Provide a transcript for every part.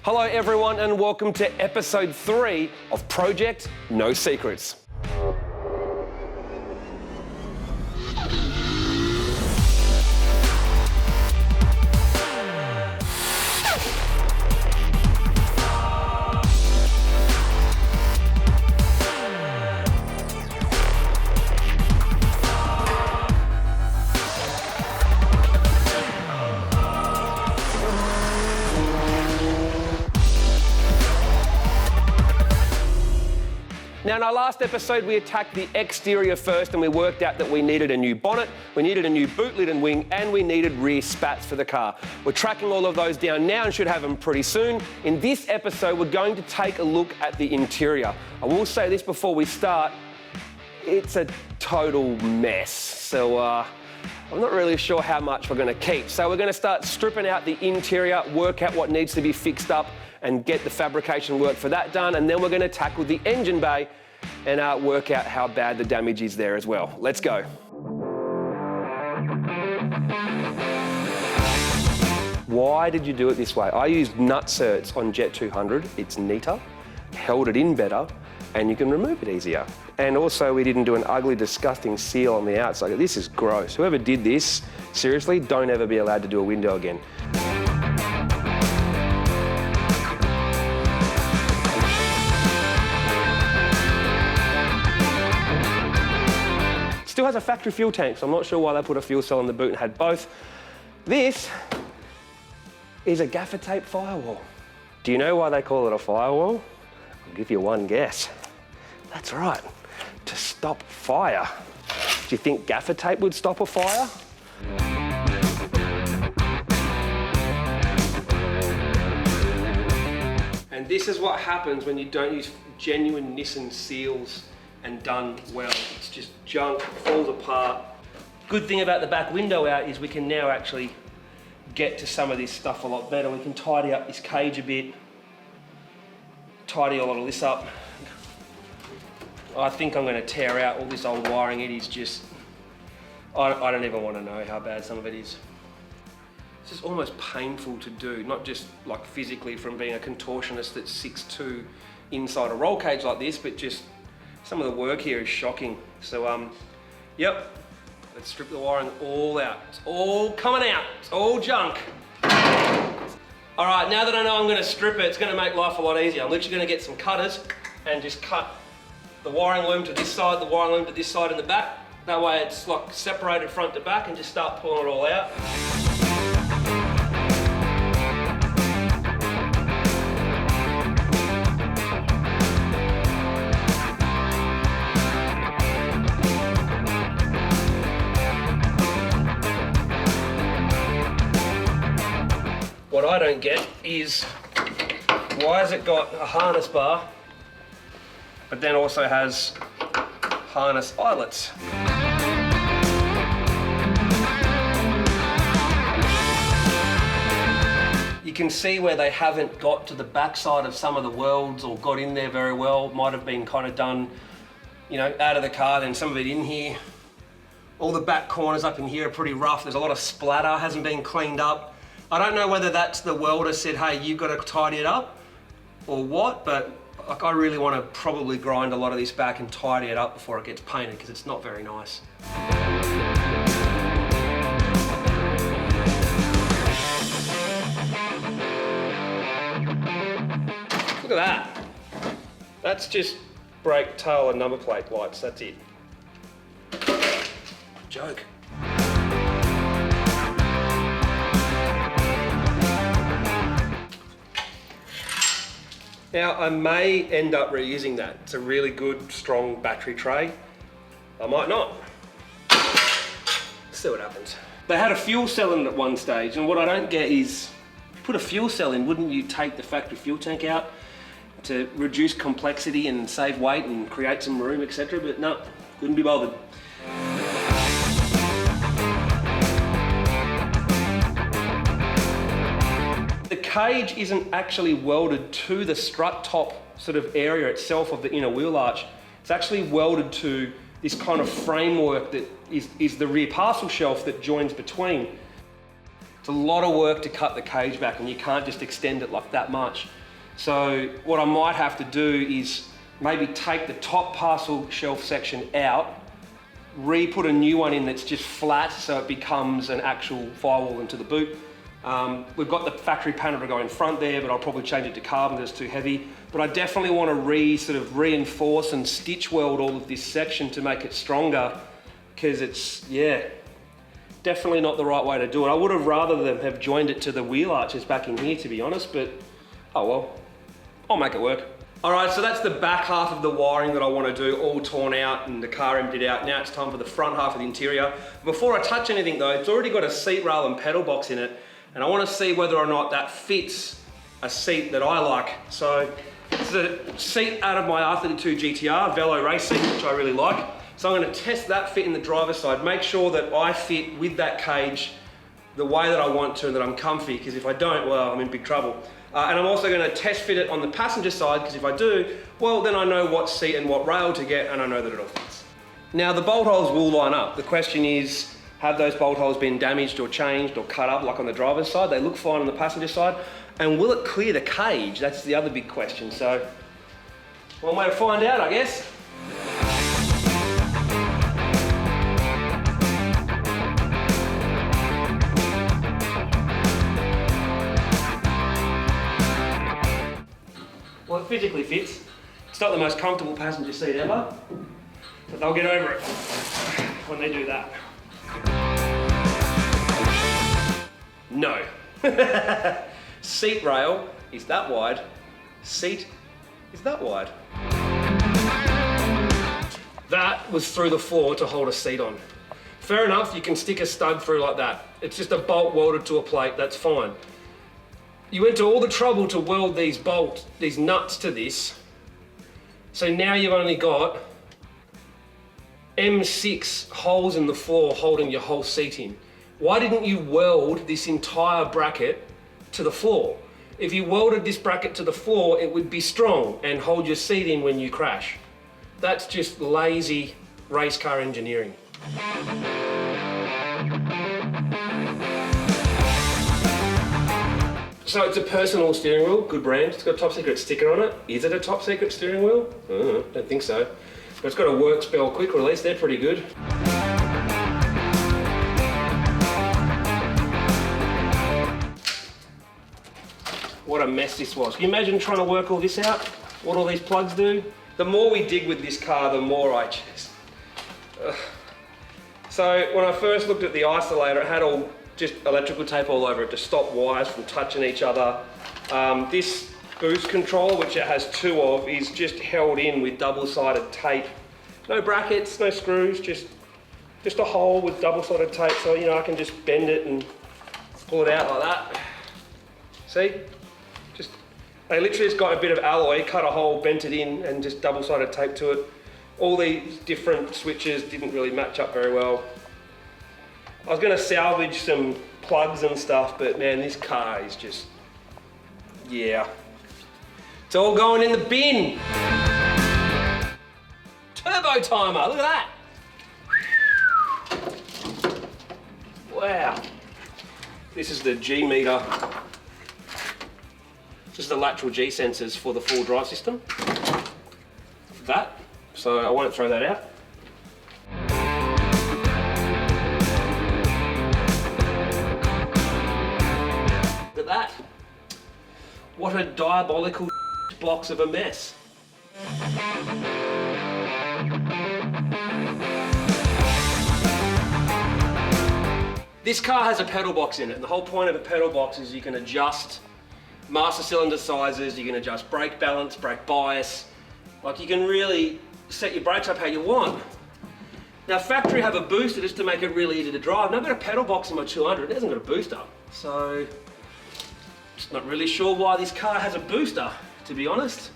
Hello everyone and welcome to episode 3 of Project No Secrets. Now in our last episode we attacked the exterior first and we worked out that we needed a new bonnet, we needed a new boot lid and wing, and we needed rear spats for the car. We're tracking all of those down now and should have them pretty soon. In this episode we're going to take a look at the interior. I will say this before we start, it's a total mess. So I'm not really sure how much we're going to keep. So we're going to start stripping out the interior, work out what needs to be fixed up and get the fabrication work for that done, and then we're going to tackle the engine bay and work out how bad the damage is there as well. Let's go. Why did you do it this way? I used nut certs on Jet 200. It's neater, held it in better, and you can remove it easier. And also we didn't do an ugly, disgusting seal on the outside. This is gross. Whoever did this, seriously, don't ever be allowed to do a window again. Still has a factory fuel tank, so I'm not sure why they put a fuel cell in the boot and had both. This is a gaffer tape firewall. Do you know why they call it a firewall? I'll give you one guess. That's right, to stop fire. Do you think gaffer tape would stop a fire? And this is what happens when you don't use genuine Nissan seals and done well. It's just junk, falls apart. Good thing about the back window out is we can now actually get to some of this stuff a lot better. We can tidy up this cage a bit, tidy a lot of this up. I think I'm going to tear out all this old wiring. It is just, I don't even want to know how bad some of it is. It's just almost painful to do, not just like physically from being a contortionist that's 6'2" inside a roll cage like this, but just some of the work here is shocking. So, yep, let's strip the wiring all out. It's all coming out, it's all junk. All right, now that I know I'm gonna strip it, it's gonna make life a lot easier. I'm literally gonna get some cutters and just cut the wiring loom to this side, the wiring loom to this side in the back. That way it's like separated front to back, and just start pulling it all out. What I don't get is, why has it got a harness bar, but then also has harness eyelets? You can see where they haven't got to the backside of some of the welds or got in there very well. Might have been kind of done, you know, out of the car, then some of it in here. All the back corners up in here are pretty rough. There's a lot of splatter, hasn't been cleaned up. I don't know whether that's the welder said, hey, you've got to tidy it up or what, but like, I really want to probably grind a lot of this back and tidy it up before it gets painted, because it's not very nice. Look at that. That's just brake, tail and number plate lights, that's it. Joke. Now, I may end up reusing that. It's a really good, strong battery tray. I might not. See what happens. They had a fuel cell in it at one stage, and what I don't get is, if you put a fuel cell in, wouldn't you take the factory fuel tank out to reduce complexity and save weight and create some room, etc.? But no, couldn't be bothered. The cage isn't actually welded to the strut top sort of area itself of the inner wheel arch. It's actually welded to this kind of framework that is the rear parcel shelf that joins between. It's a lot of work to cut the cage back, and you can't just extend it like that much. So what I might have to do is maybe take the top parcel shelf section out, re-put a new one in that's just flat so it becomes an actual firewall into the boot. We've got the factory panel to go in front there, but I'll probably change it to carbon because it's too heavy. But I definitely want to sort of reinforce and stitch weld all of this section to make it stronger, because it's, yeah, definitely not the right way to do it. I would have rather them have joined it to the wheel arches back in here, to be honest, but oh well, I'll make it work. All right, so that's the back half of the wiring that I want to do, all torn out and the car emptied out. Now it's time for the front half of the interior. Before I touch anything though, it's already got a seat rail and pedal box in it, and I want to see whether or not that fits a seat that I like. So it's a seat out of my R33 GTR, Velo race seat, which I really like. So I'm going to test that fit in the driver's side, make sure that I fit with that cage the way that I want to and that I'm comfy, because if I don't, well, I'm in big trouble. And I'm also going to test fit it on the passenger side, because if I do, well, then I know what seat and what rail to get, and I know that it all fits. Now the bolt holes will line up. The question is, have those bolt holes been damaged or changed or cut up like on the driver's side? They look fine on the passenger side. And will it clear the cage? That's the other big question. So one way to find out, I guess. Well, it physically fits. It's not the most comfortable passenger seat ever, but they'll get over it when they do that. No. Seat rail is that wide, seat is that wide. That was through the floor to hold a seat on. Fair enough, you can stick a stud through like that. It's just a bolt welded to a plate, that's fine. You went to all the trouble to weld these nuts to this, so now you've only got M6 holes in the floor holding your whole seat in. Why didn't you weld this entire bracket to the floor? If you welded this bracket to the floor, it would be strong and hold your seat in when you crash. That's just lazy race car engineering. So it's a personal steering wheel, good brand. It's got a top secret sticker on it. Is it a top secret steering wheel? Don't think so. But it's got a work spell quick release, they're pretty good. What a mess this was. Can you imagine trying to work all this out? What all these plugs do? The more we dig with this car, the more I just... So when I first looked at the Isolator, it had all just electrical tape all over it to stop wires from touching each other. This boost controller, which it has two of, is just held in with double-sided tape. No brackets, no screws, just a hole with double-sided tape, so you know I can just bend it and pull it out like that. See? They literally just got a bit of alloy, cut a hole, bent it in, and just double-sided tape to it. All these different switches didn't really match up very well. I was going to salvage some plugs and stuff, but man, this car is just, yeah. It's all going in the bin. Turbo timer, look at that. Wow. This is the G meter. This is the lateral G sensors for the full drive system. That, so I won't throw that out. Look at that. What a diabolical box of a mess. This car has a pedal box in it, and the whole point of a pedal box is you can adjust master cylinder sizes, you can adjust brake balance, brake bias, like you can really set your brakes up how you want. Now factory have a booster just to make it really easy to drive. Now I've got a pedal box in my 200, it hasn't got a booster. So, just not really sure why this car has a booster, to be honest.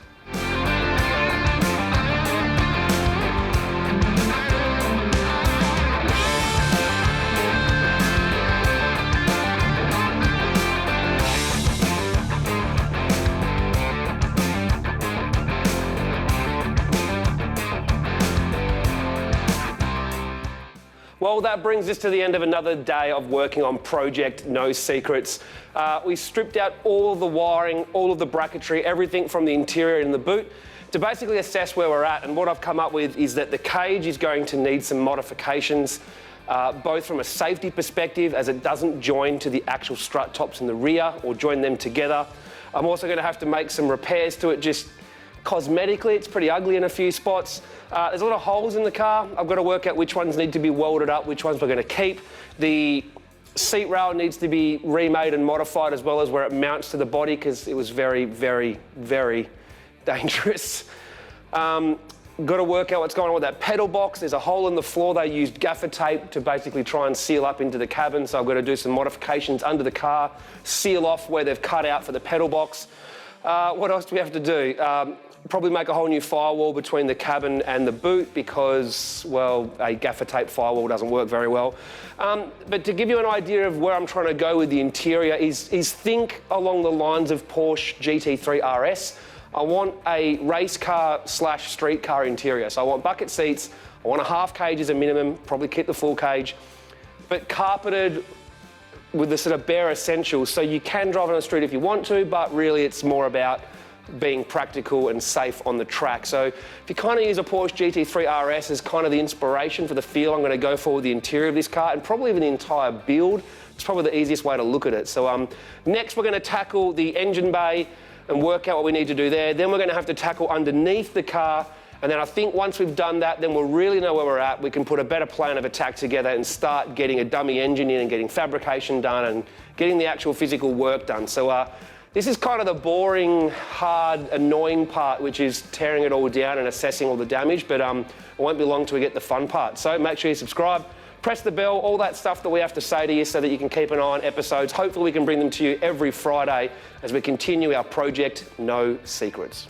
Well, that brings us to the end of another day of working on Project No Secrets. We stripped out all of the wiring, all of the bracketry, everything from the interior in the boot to basically assess where we're at. And what I've come up with is that the cage is going to need some modifications, both from a safety perspective, as it doesn't join to the actual strut tops in the rear or join them together. I'm also going to have to make some repairs to it just cosmetically. It's pretty ugly in a few spots. There's a lot of holes in the car. I've got to work out which ones need to be welded up, which ones we're going to keep. The seat rail needs to be remade and modified, as well as where it mounts to the body, because it was very, very, very dangerous. Got to work out what's going on with that pedal box. There's a hole in the floor. They used gaffer tape to basically try and seal up into the cabin, so I've got to do some modifications under the car, seal off where they've cut out for the pedal box. What else do we have to do? Probably make a whole new firewall between the cabin and the boot, because, well, a gaffer tape firewall doesn't work very well. But to give you an idea of where I'm trying to go with the interior is think along the lines of Porsche GT3 RS. I want a race car / street car interior. So I want bucket seats, I want a half cage as a minimum, probably keep the full cage, but carpeted with the sort of bare essentials. So you can drive on the street if you want to, but really it's more about being practical and safe on the track. So if you kind of use a Porsche GT3 RS as kind of the inspiration for the feel I'm going to go for with the interior of this car, and probably even the entire build, it's probably the easiest way to look at it. So next we're going to tackle the engine bay and work out what we need to do there. Then we're going to have to tackle underneath the car, and then I think once we've done that, then we'll really know where we're at. We can put a better plan of attack together and start getting a dummy engine in and getting fabrication done and getting the actual physical work done. So this is kind of the boring, hard, annoying part, which is tearing it all down and assessing all the damage, but it won't be long till we get the fun part. So make sure you subscribe, press the bell, all that stuff that we have to say to you so that you can keep an eye on episodes. Hopefully we can bring them to you every Friday as we continue our Project No Secrets.